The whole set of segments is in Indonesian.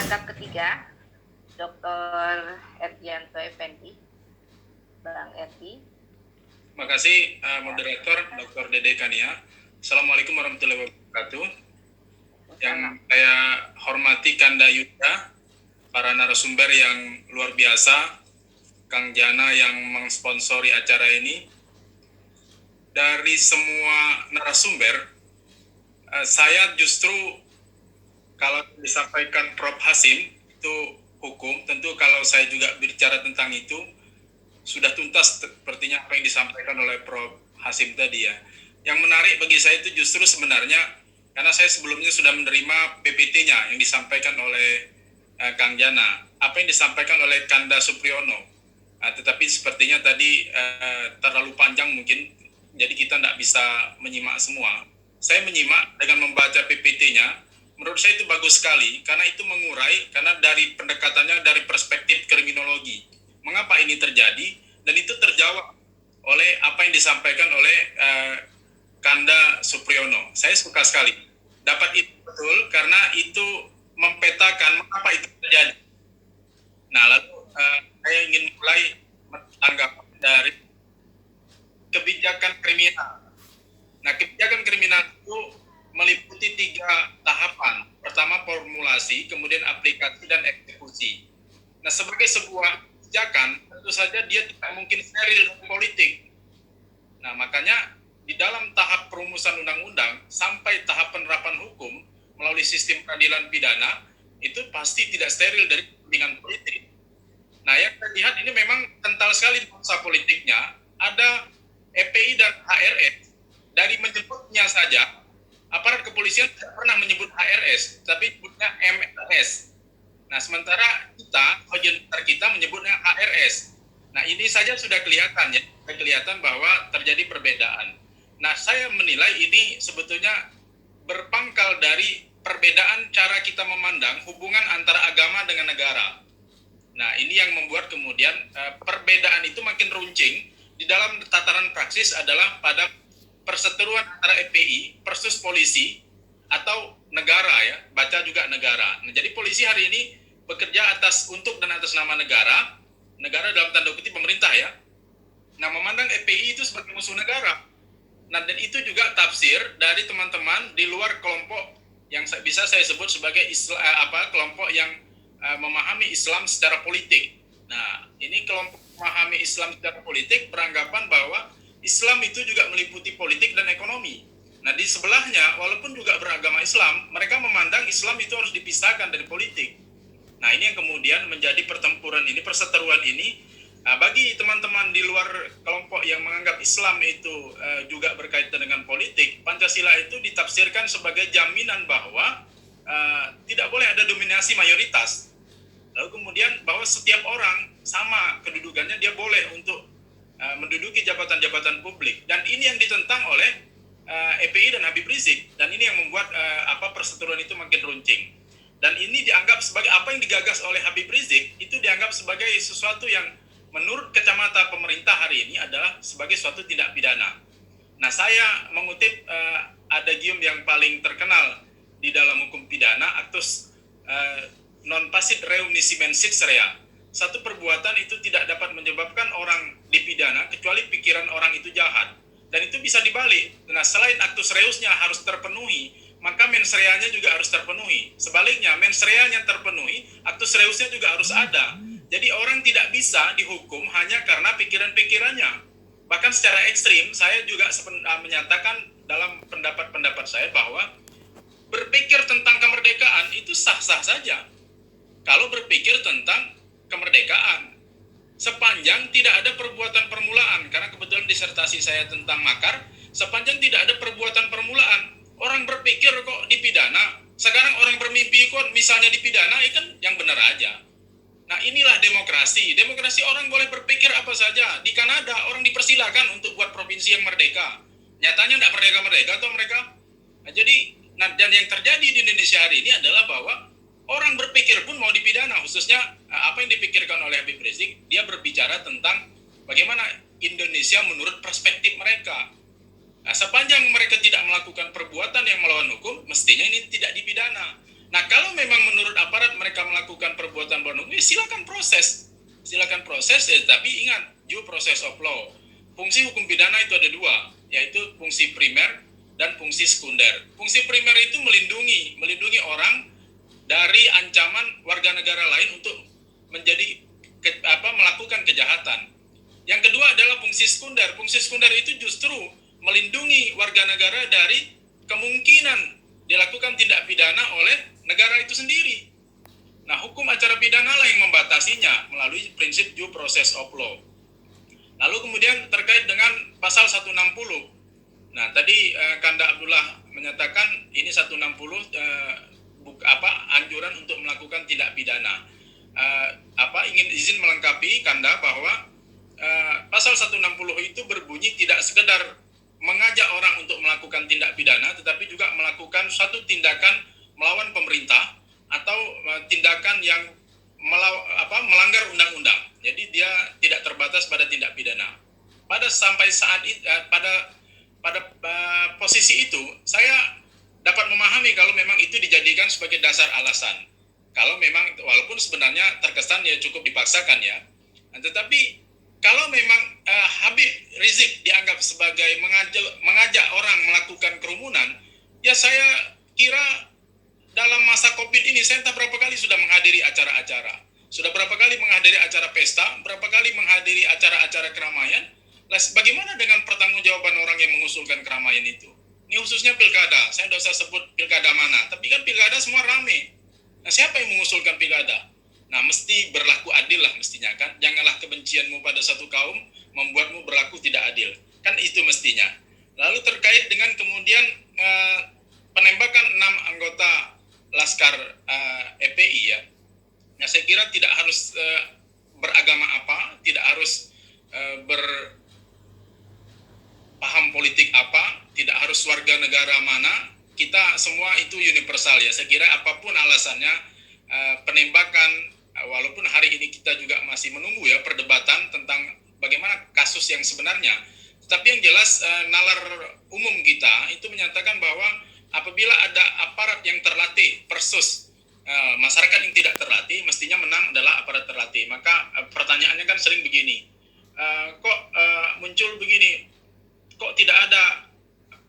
penganggap ketiga, Dr. Ergianto Effendi, Bang Ergi. Terima kasih moderator Dr. Dede Kania. Assalamualaikum warahmatullahi wabarakatuh. Yang saya hormati Kanda Yuda, para narasumber yang luar biasa, Kang Jana yang mensponsori acara ini. Dari semua narasumber, saya justru kalau disampaikan Prof. Hasim itu hukum, tentu kalau saya juga bicara tentang itu sudah tuntas sepertinya apa yang disampaikan oleh Prof. Hasim tadi ya. Yang menarik bagi saya itu justru sebenarnya karena saya sebelumnya sudah menerima PPT-nya yang disampaikan oleh Kang Jana, apa yang disampaikan oleh Kanda Supriyono. Tetapi sepertinya tadi terlalu panjang mungkin, jadi kita tidak bisa menyimak semua. Saya menyimak dengan membaca PPT-nya, menurut saya itu bagus sekali karena itu mengurai, karena dari pendekatannya dari perspektif kriminologi. Mengapa ini terjadi dan itu terjawab oleh apa yang disampaikan oleh Kanda Supriyono. Saya suka sekali dapat itu betul karena itu mempetakan mengapa itu terjadi. Nah, lalu saya ingin mulai tanggapan dari kebijakan kriminal. Nah, kebijakan kriminal itu meliputi 3 tahapan. Pertama formulasi, kemudian aplikasi dan eksekusi. Nah, sebagai sebuah kebijakan, tentu saja dia tidak mungkin steril politik. Nah, makanya di dalam tahap perumusan undang-undang sampai tahap penerapan hukum melalui sistem peradilan pidana itu pasti tidak steril dari kepentingan politik. Nah, yang kita lihat ini memang kental sekali nuansa politiknya. Ada EPI dan HRS. Dari menyebutnya saja, aparat kepolisian tidak pernah menyebut HRS, tapi menyebutnya MRS. Nah, sementara kita menyebutnya HRS. Nah, ini saja sudah kelihatan ya, kelihatan bahwa terjadi perbedaan. Nah, saya menilai ini sebetulnya berpangkal dari perbedaan cara kita memandang hubungan antara agama dengan negara. Nah, ini yang membuat kemudian perbedaan itu makin runcing di dalam tataran praksis adalah pada perseteruan antara EPI versus polisi atau negara ya, baca juga negara. Nah, jadi polisi hari ini bekerja untuk dan atas nama negara dalam tanda kutip pemerintah ya. Nah, memandang EPI itu sebagai musuh negara. Nah, dan itu juga tafsir dari teman-teman di luar kelompok yang bisa saya sebut sebagai kelompok yang memahami Islam secara politik. Nah, ini kelompok memahami Islam secara politik beranggapan bahwa Islam itu juga meliputi politik dan ekonomi. Nah, di sebelahnya, walaupun juga beragama Islam, mereka memandang Islam itu harus dipisahkan dari politik. Nah, ini yang kemudian menjadi pertempuran ini, perseteruan ini. Nah, bagi teman-teman di luar kelompok yang menganggap Islam itu juga berkaitan dengan politik, Pancasila itu ditafsirkan sebagai jaminan bahwa tidak boleh ada dominasi mayoritas. Lalu kemudian bahwa setiap orang sama kedudukannya, dia boleh untuk menduduki jabatan-jabatan publik, dan ini yang ditentang oleh EPI dan Habib Rizik, dan ini yang membuat perseteruan itu makin runcing. Dan ini dianggap sebagai apa yang digagas oleh Habib Rizik itu dianggap sebagai sesuatu yang menurut kacamata pemerintah hari ini adalah sebagai suatu tindak pidana. Nah, saya mengutip adagium yang paling terkenal di dalam hukum pidana, actus non passit reum nisi mensit rea. Satu perbuatan itu tidak dapat menyebabkan orang dipidana kecuali pikiran orang itu jahat. Dan itu bisa dibalik. Nah, selain actus reusnya harus terpenuhi, maka mens reanya juga harus terpenuhi. Sebaliknya, mens reanya terpenuhi, actus reusnya juga harus ada. Jadi orang tidak bisa dihukum hanya karena pikiran-pikirannya. Bahkan secara ekstrim, saya juga menyatakan dalam pendapat-pendapat saya bahwa berpikir tentang kemerdekaan itu sah-sah saja. Kalau berpikir tentang kemerdekaan, sepanjang tidak ada perbuatan permulaan, karena kebetulan disertasi saya tentang makar, sepanjang tidak ada perbuatan permulaan, orang berpikir kok dipidana, sekarang orang bermimpi kok misalnya dipidana, kan yang benar aja. Nah, inilah demokrasi. Demokrasi orang boleh berpikir apa saja. Di Kanada orang dipersilakan untuk buat provinsi yang merdeka. Nyatanya tidak merdeka-merdeka atau mereka. Nah, dan yang terjadi di Indonesia hari ini adalah bahwa orang berpikir pun mau dipidana, khususnya apa yang dipikirkan oleh Habib Rizik. Dia berbicara tentang bagaimana Indonesia menurut perspektif mereka. Nah, sepanjang mereka tidak melakukan perbuatan yang melawan hukum, mestinya ini tidak dipidana. Nah, kalau memang menurut aparat mereka melakukan perbuatan luar negeri, silakan proses, ya, tapi ingat due process of law. Fungsi hukum pidana itu ada dua, yaitu fungsi primer dan fungsi sekunder. Fungsi primer itu melindungi orang dari ancaman warga negara lain untuk melakukan kejahatan. Yang kedua adalah fungsi sekunder. Fungsi sekunder itu justru melindungi warga negara dari kemungkinan dilakukan tindak pidana oleh negara itu sendiri. Nah, hukum acara pidana lah yang membatasinya melalui prinsip due process of law. Lalu kemudian terkait dengan pasal 160. Nah, tadi Kanda Abdullah menyatakan ini 160 anjuran untuk melakukan tindak pidana. Ingin izin melengkapi Kanda bahwa pasal 160 itu berbunyi tidak sekedar mengajak orang untuk melakukan tindak pidana, tetapi juga melakukan suatu tindakan melawan pemerintah atau tindakan yang melanggar undang-undang. Jadi dia tidak terbatas pada tindak pidana. Pada posisi itu, saya dapat memahami kalau memang itu dijadikan sebagai dasar alasan. Kalau memang, walaupun sebenarnya terkesan ya cukup dipaksakan ya, tetapi kalau memang Habib Rizik dianggap sebagai mengajak orang melakukan kerumunan, ya saya kira dalam masa COVID ini saya entah berapa kali sudah menghadiri acara-acara, sudah berapa kali menghadiri acara pesta, berapa kali menghadiri acara-acara keramaian. Bagaimana dengan pertanggungjawaban orang yang mengusulkan keramaian itu? Ini khususnya pilkada, saya tidak usah sebut pilkada mana, tapi kan pilkada semua rame. Nah, siapa yang mengusulkan pilkada? Nah, mesti berlaku adil lah mestinya kan. Janganlah kebencianmu pada satu kaum membuatmu berlaku tidak adil. Kan itu mestinya. Lalu terkait dengan kemudian penembakan 6 anggota Laskar FPI ya. Nah, saya kira tidak harus beragama apa, tidak harus berpaham politik apa, tidak harus warga negara mana. Kita semua itu universal ya. Saya kira apapun alasannya penembakan, walaupun hari ini kita juga masih menunggu ya perdebatan tentang bagaimana kasus yang sebenarnya. Tetapi yang jelas nalar umum kita itu menyatakan bahwa apabila ada aparat yang terlatih versus masyarakat yang tidak terlatih, mestinya menang adalah aparat terlatih. Maka pertanyaannya kan sering begini, kok muncul begini, kok tidak ada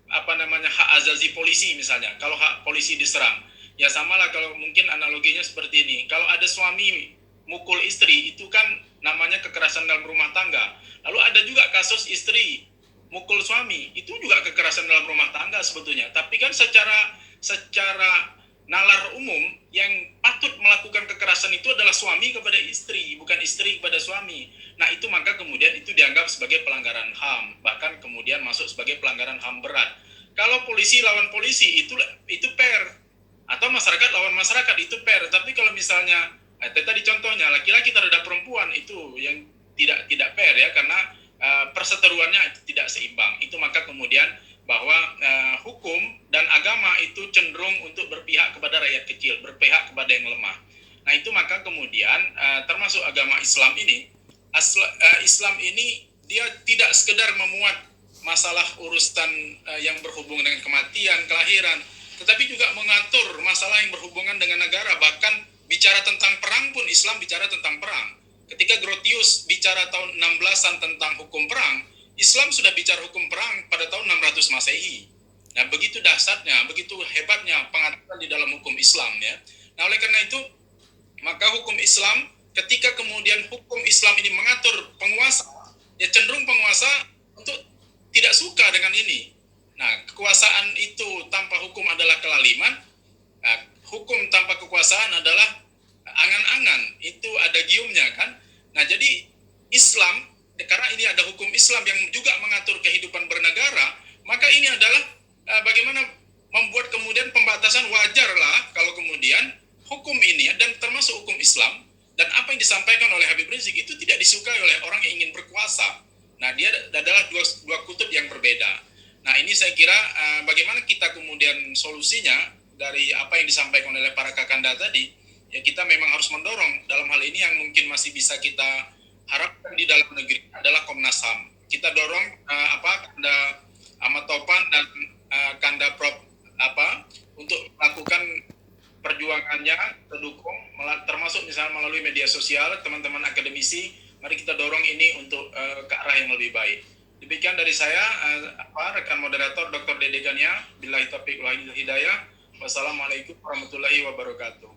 hak azazi polisi misalnya, kalau hak polisi diserang. Ya samalah kalau mungkin analoginya seperti ini. Kalau ada suami mukul istri, itu kan namanya kekerasan dalam rumah tangga. Lalu ada juga kasus istri mukul suami, itu juga kekerasan dalam rumah tangga sebetulnya. Tapi kan secara nalar umum yang patut melakukan kekerasan itu adalah suami kepada istri, bukan istri kepada suami. Nah, itu maka kemudian itu dianggap sebagai pelanggaran HAM, bahkan kemudian masuk sebagai pelanggaran HAM berat. Kalau polisi lawan polisi itu fair, atau masyarakat lawan masyarakat itu fair. Tapi kalau misalnya tadi contohnya laki-laki terhadap perempuan, itu yang tidak fair ya, karena perseteruannya tidak seimbang. Itu maka kemudian bahwa hukum dan agama itu cenderung untuk berpihak kepada rakyat kecil, berpihak kepada yang lemah. Nah, itu maka kemudian termasuk agama Islam ini, Islam ini dia tidak sekedar memuat masalah urusan yang berhubungan dengan kematian, kelahiran, tetapi juga mengatur masalah yang berhubungan dengan negara. Bahkan bicara tentang perang pun Islam bicara tentang perang. Ketika Grotius bicara tahun 16-an tentang hukum perang, Islam sudah bicara hukum perang pada tahun 600 Masehi. Nah, begitu dahsyatnya, begitu hebatnya pengaturan di dalam hukum Islam ya. Nah, oleh karena itu, maka hukum Islam, ketika kemudian hukum Islam ini mengatur penguasa, ya cenderung penguasa untuk tidak suka dengan ini. Nah, kekuasaan itu tanpa hukum adalah kelaliman. Nah, hukum tanpa kekuasaan adalah angan-angan. Itu ada giumnya kan. Nah, jadi Islam, karena ini ada hukum Islam yang juga mengatur kehidupan bernegara, maka ini adalah bagaimana membuat kemudian pembatasan. Wajarlah kalau kemudian hukum ini dan termasuk hukum Islam dan apa yang disampaikan oleh Habib Rizik itu tidak disukai oleh orang yang ingin berkuasa. Nah, dia adalah dua kutub yang berbeda. Nah, ini saya kira bagaimana kita kemudian solusinya dari apa yang disampaikan oleh para kakanda tadi, ya kita memang harus mendorong dalam hal ini yang mungkin masih bisa kita harapkan di dalam negeri adalah Komnas HAM. Kita dorong Kanda Ahmad Topan dan Kanda Prof untuk melakukan perjuangannya kita dukung, termasuk misalnya melalui media sosial, teman-teman akademisi, mari kita dorong ini untuk ke arah yang lebih baik. Demikian dari saya, rekan moderator Dr. Dede Kania. Billahi taufiq wal hidayah. Wassalamualaikum warahmatullahi wabarakatuh.